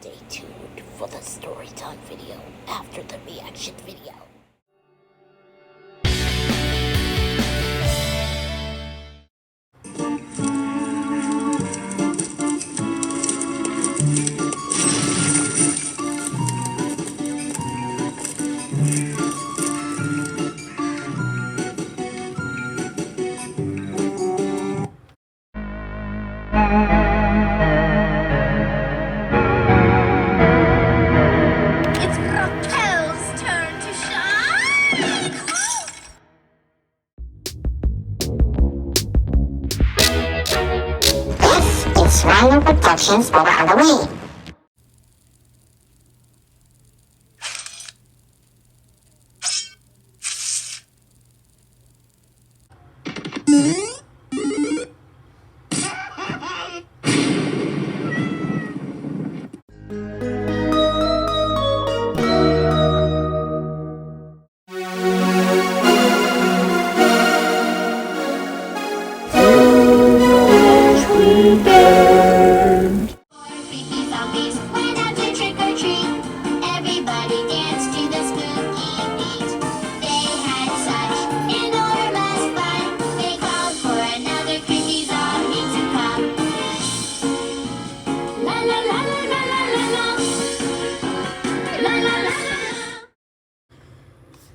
Stay tuned for the story time video after the reaction video. Rhino Productions for Halloween.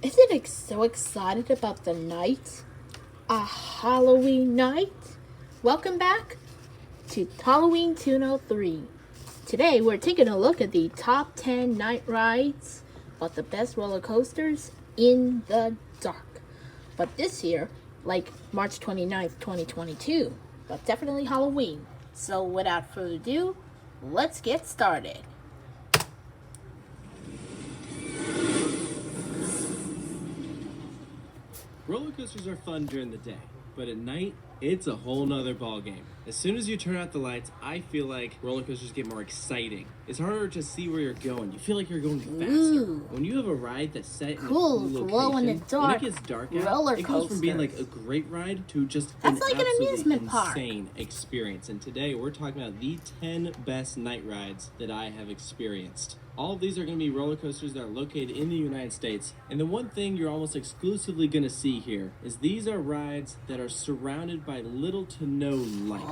Isn't so excited about the night? A Halloween night? Welcome back to Halloweentoono 3. Today we're taking a look at the top 10 night rides, but the best roller coasters in the dark. But this year, like March 29th, 2022, but definitely Halloween. So without further ado, let's get started. Roller coasters are fun during the day, but at night, it's a whole nother ballgame. As soon as you turn out the lights, I feel like roller coasters get more exciting. It's harder to see where you're going. You feel like you're going faster. Ooh. When you have a ride that's set in Cool, a cool location, glow in the dark when it gets dark out, roller it goes from being coasters. like a great ride to just That's like an absolutely amusement park. insane experience. And today, we're talking about the 10 best night rides that I have experienced. All of these are going to be roller coasters that are located in the United States. And the one thing you're almost exclusively going to see here is these are rides that are surrounded by little to no light.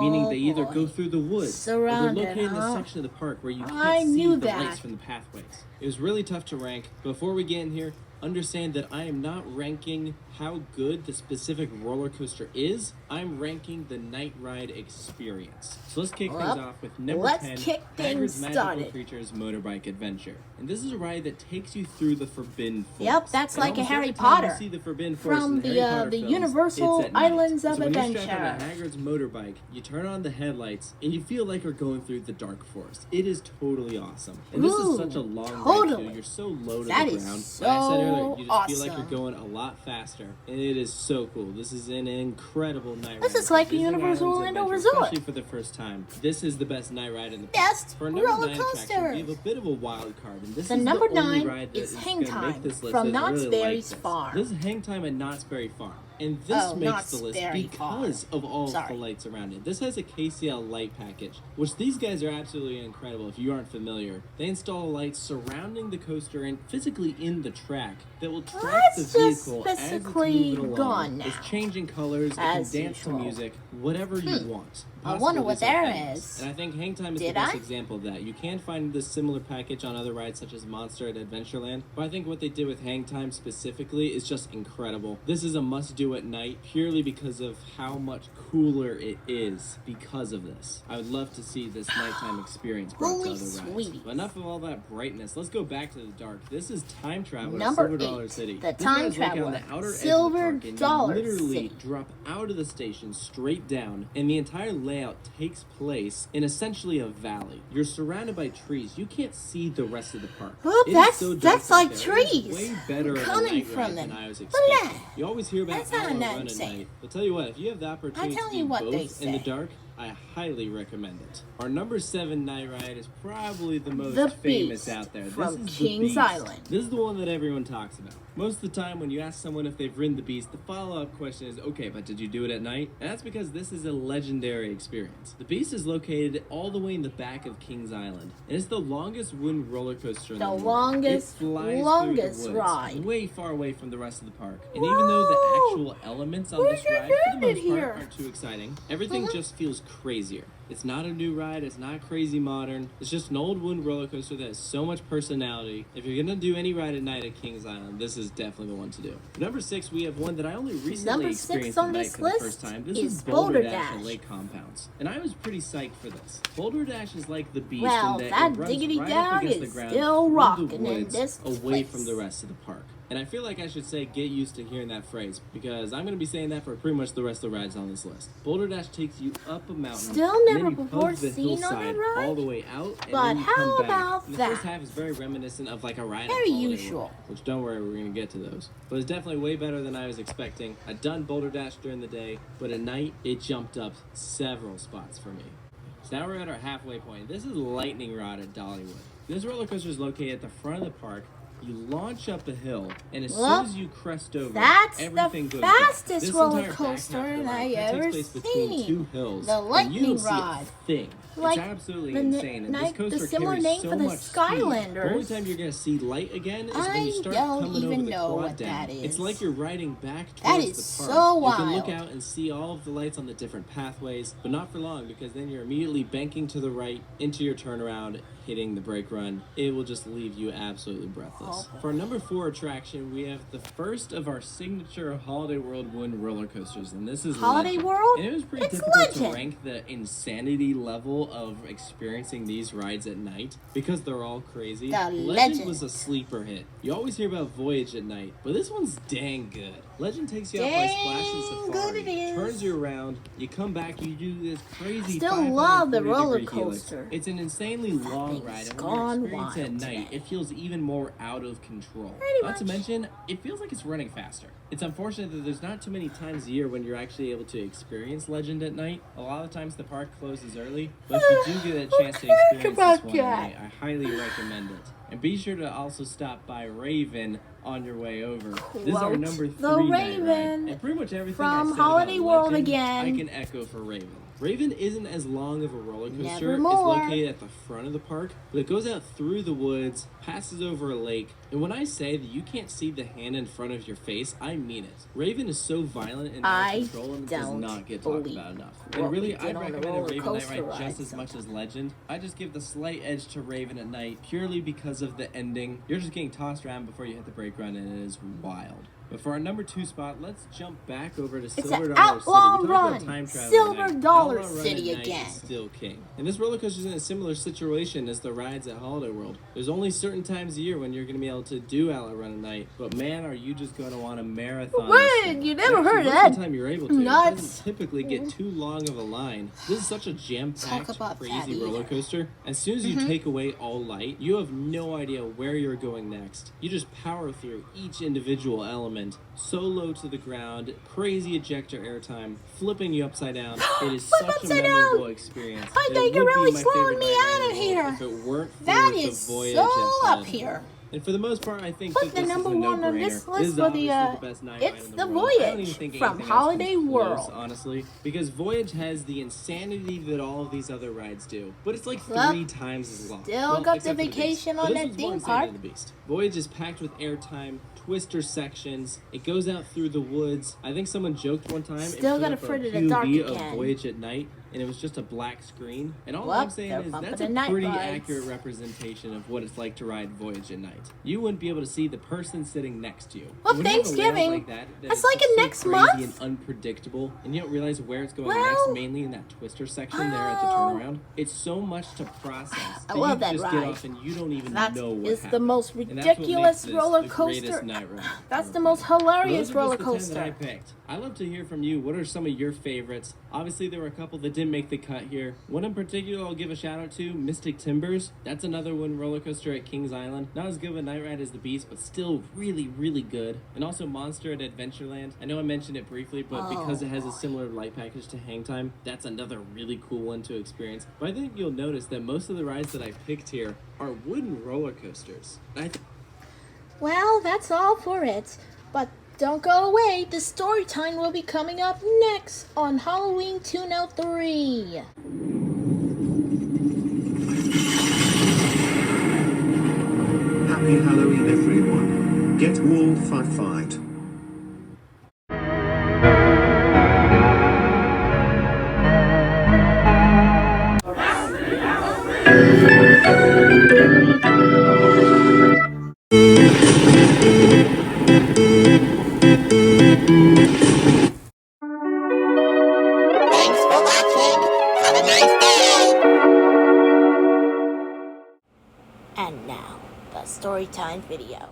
Meaning they either go through the woods Surrounded, or they're located in huh? a section of the park where you I can't see knew the that. lights from the pathways. It was really tough to rank. Before we get in here, understand that I am not ranking how good the specific roller coaster is. I'm ranking the night ride experience. So let's kick things off with number 10, Hagrid's Magical Creatures Motorbike Adventure. And this is a ride that takes you through the Forbidden Forest. Yep, that's And like a almost Harry every time Potter you see the Forbidden Forest from in Harry Potter the films, Universal it's at night. Islands of So when you strap Adventure. on a Hagrid's motorbike, you turn on the headlights, and you feel like you're going through the dark forest. It is totally awesome. And this is such a long ride, too. You're so low to That the is ground. so Like I said earlier, you just feel like awesome. you're going a lot faster, and it is so cool. This is an incredible night ride. This is like a Disney Universal Islands Orlando Adventure, Resort. Especially for the first time. This is the best night ride in the Best For number roller 9 attraction, we have a coasters. bit of a wild card, and this The is number the only 9 ride that is is Hang gonna Time make this list from that is Knott's really like Berry's this. Farm. This is Hang Time at Knott's Berry Farm. And this Oh, makes Knott's the list Berry because of all of the Sorry. lights around it. This has a KCL light package, which these guys are absolutely incredible if you aren't familiar. They install lights surrounding the coaster and physically in the track that will track Let's the just vehicle as it's physically moving go along. on now. It's changing colors, it As can dance usual. to music, whatever you want. I wonder what Possibilities are there endless. is. And I think Hang Time is Did the best I? example of that. You can find this similar package on other rides such as Monster at Adventureland, but I think what they did with Hang Time specifically is just incredible. This is a must-do at night purely because of how much cooler it is because of this. I would love to see this nighttime experience brought to Holy other rides. sweeties. But enough of all that brightness. Let's go back to the dark. This is Time Traveler Number Silver Dollar 8, City. the This Time ride's like on Traveler, the outer edge of the Silver park, and Dollar you literally City. drop out of the station straight down, and the entire layout takes place in essentially a valley. You're surrounded by trees. You can't see the rest of the park. Look, It is that's- so dark that's back like there. It is trees way better of a coming night from ride them. than I was Look at expecting. You always hear about That's not hour a run at insane. night. But tell you what, if you have the opportunity to telling do you what they both in the say. dark, I highly recommend it. Our number 7 night ride is probably the most famous out there. From This is Kings the Beast. Island. This is the one that everyone talks about. Most of the time when you ask someone if they've ridden the Beast, the follow-up question is, okay, but did you do it at night? And that's because this is a legendary experience. The Beast is located all the way in the back of Kings Island, and it's the longest wooden roller coaster in the world. longest It flies through the woods, ride. way far away from the rest of the park. And even though the actual elements on this ride, for the most part, aren't too exciting, everything just feels crazier. It's not a new ride, it's not crazy modern, it's just an old wooden roller coaster that has so much personality. If you're gonna do any ride at night at Kings Island, this is definitely the one to do. Number 6, we have one that I only recently experienced at night for the first time. This is Boulder Dash at Lake Compounds. And I was pretty psyched for this. Boulder Dash is like the Beast Well, in that that it runs diggity right down up against is the ground still through rocking the in woods, this away place. from the rest of the park. And I feel like I should say get used to hearing that phrase, because I'm going to be saying that for pretty much the rest of the rides on this list. Boulder Dash takes you up a mountain, Still and never then you before hug the seen on hillside a ride? all the way out, and But then you how come back. about And the that? first half is very reminiscent of like a ride Very at Holiday usual. World, which don't worry, we're going to get to those. But it's definitely way better than I was expecting. I'd done Boulder Dash during the day, but at night, it jumped up several spots for me. So now we're at our halfway point. This is Lightning Rod at Dollywood. This roller coaster is located at the front of the park. You launch up a hill, and as soon as you crest over, That's everything the goes down. fastest This roller entire back coaster half of the I ride ever takes place between seen. 2 hills. The and lightning you don't see rod. a thing. Like it's absolutely the insane. And this night- the coaster similar carries name so for the much Skylanders. speed. The only time you're going to see light again is when you start I don't coming over even the know quad what down. that is. It's like you're riding back That towards is the park. so You can look wild. out and see all of the lights on the different pathways, but not for long, because then you're immediately banking to the right into your turnaround, hitting the brake run. It will just leave you absolutely breathless. For our number 4 attraction, we have the first of our signature Holiday World wooden roller coasters, and this is Holiday Legend. World? And it was pretty It's difficult to Legend. rank the insanity level of experiencing these rides at night because they're all crazy. The Legend Legend. was a sleeper hit. You always hear about Voyage at night, but this one's dang good. Legend takes you out by Splash and Dang Safari, good it is. turns you around, you come back, you do this crazy Still 540 love the roller degree helix. coaster. It's an insanely long thing's ride, and when gone you're experiencing it at wild night, today. it feels even more out of control. Pretty Not to much. mention, it feels like it's running faster. It's unfortunate that there's not too many times a year when you're actually able to experience Legend at night. A lot of times the park closes early, but if you do get a chance to experience this one at night, I highly recommend it. And be sure to also stop by Raven on your way over. This is our Quote number 3 the night Raven ride. And pretty much everything I from said Holiday about World Legend, again. I can echo for Raven. Raven isn't as long of a roller coaster. It's Nevermore. located at the front of the park, but it goes out through the woods, passes over a lake. And when I say that you can't see the hand in front of your face, I mean it. Raven is so violent and out I of control, and it does don't not get talked believe about enough. what And we really, did I'd on the recommend a roller Raven night coaster ride just ride as much as Legend. I just give the slight edge to Raven at night purely because of the ending. You're just getting tossed around before you hit the brake run, and it is wild. But for our number 2 spot, let's jump back over to Silver an Dollar outlaw City. We talked run. about time travel Silver tonight. Dollar Outlaw Run City at night again. is still king. And this roller coaster is in a similar situation as the rides at Holiday World. There's only certain times a year when you're going to be able to do Outlaw Run at night, but man, are you just going to want to marathon this Wait, thing. you never Actually, heard most that. of the time you're able to. Nuts. It doesn't typically get too long of a line. This is such a jam-packed, Talk about crazy that roller either. coaster. As soon as you take away all light, you have no idea where you're going next. You just power through each individual element, so low to the ground, crazy ejector airtime, flipping you upside down. It is Flip such a upside memorable down. experience. I that think it you're would be really my slowing favorite me night out ride of in the world here. If it weren't for That the is Voyage so at up Holiday here. World. And for the most part, I think Put that the this number is a 1 on no-brainer. this list is for the, obviously the best night ride it's in the world. I don't even Voyage think from anything else Holiday comes close, World. honestly, because Voyage has the insanity that all of these other rides do, but it's like Well, 3 times as long. still got the except for Beast. vacation But on this that one's more theme insane park. than the Beast. Voyage is packed with airtime, twister sections. It goes out through the woods. I think someone joked one time. Still and gotta put up fret a in the dark POV of again. Voyage at night, and it was just a black screen. And all Well, I'm saying they're is bumping that's the a night pretty rides. accurate representation of what it's like to ride Voyage at night. You wouldn't be able to see the person sitting next to you. Well, And when you have a layout Thanksgiving, like that that's is like just a so next crazy month. and unpredictable, and you don't realize where it's going Well, next, mainly in that twister section there at the oh. turnaround. It's so much to process. I that love you that just ride. get off and you don't even That know what is the happened. most And that's what ridiculous makes this roller the greatest coaster. night ride That's ever. the most Those hilarious are roller just the 10 that I coaster. picked. I'd love to hear from you. What are some of your favorites? Obviously, there were a couple that didn't make the cut here. One in particular I'll give a shout out to, Mystic Timbers. That's another wooden roller coaster at Kings Island. Not as good of a night ride as the Beast, but still really, really good. And also Monster at Adventureland. I know I mentioned it briefly, but because it has a similar light package to Hang Time, that's another really cool one to experience. But I think you'll notice that most of the rides that I picked here are wooden roller coasters. Well, that's all for it. But don't go away. The story time will be coming up next on Halloweentoono 3. Happy Halloween, everyone. Get wolfified. Thanks for watching. Have a nice day. And now, the story time video.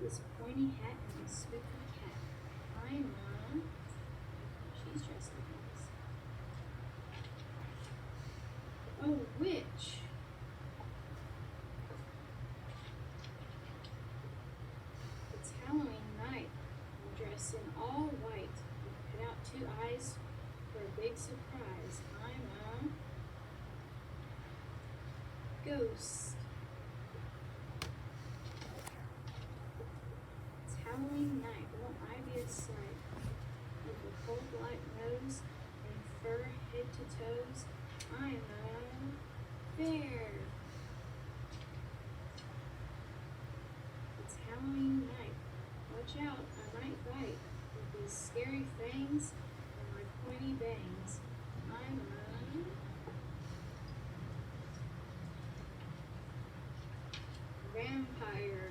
This pointy hat and this spooky cat. I'm she's dressed like this. Oh, witch. It's Halloween night. I'm dressed in all white. I cut out 2 eyes for a big surprise. I'm a ghost. Halloween night, won't I be a sight? With a cold black nose and fur head to toes, I'm a bear. It's Halloween night. Watch out, I might bite with these scary fangs and my pointy bangs. I'm a vampire.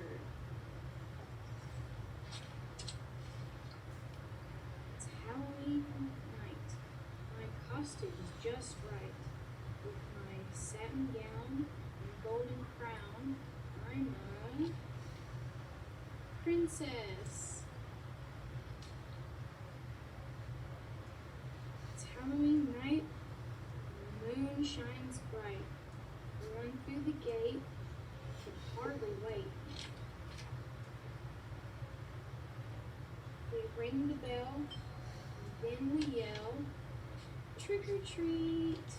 Halloween night. My costume's just right. With my satin gown and golden crown, I'm a princess. It's Halloween night. The moon shines bright. I run through the gate. I can hardly wait. We ring the bell. Then we yell, trick or treat.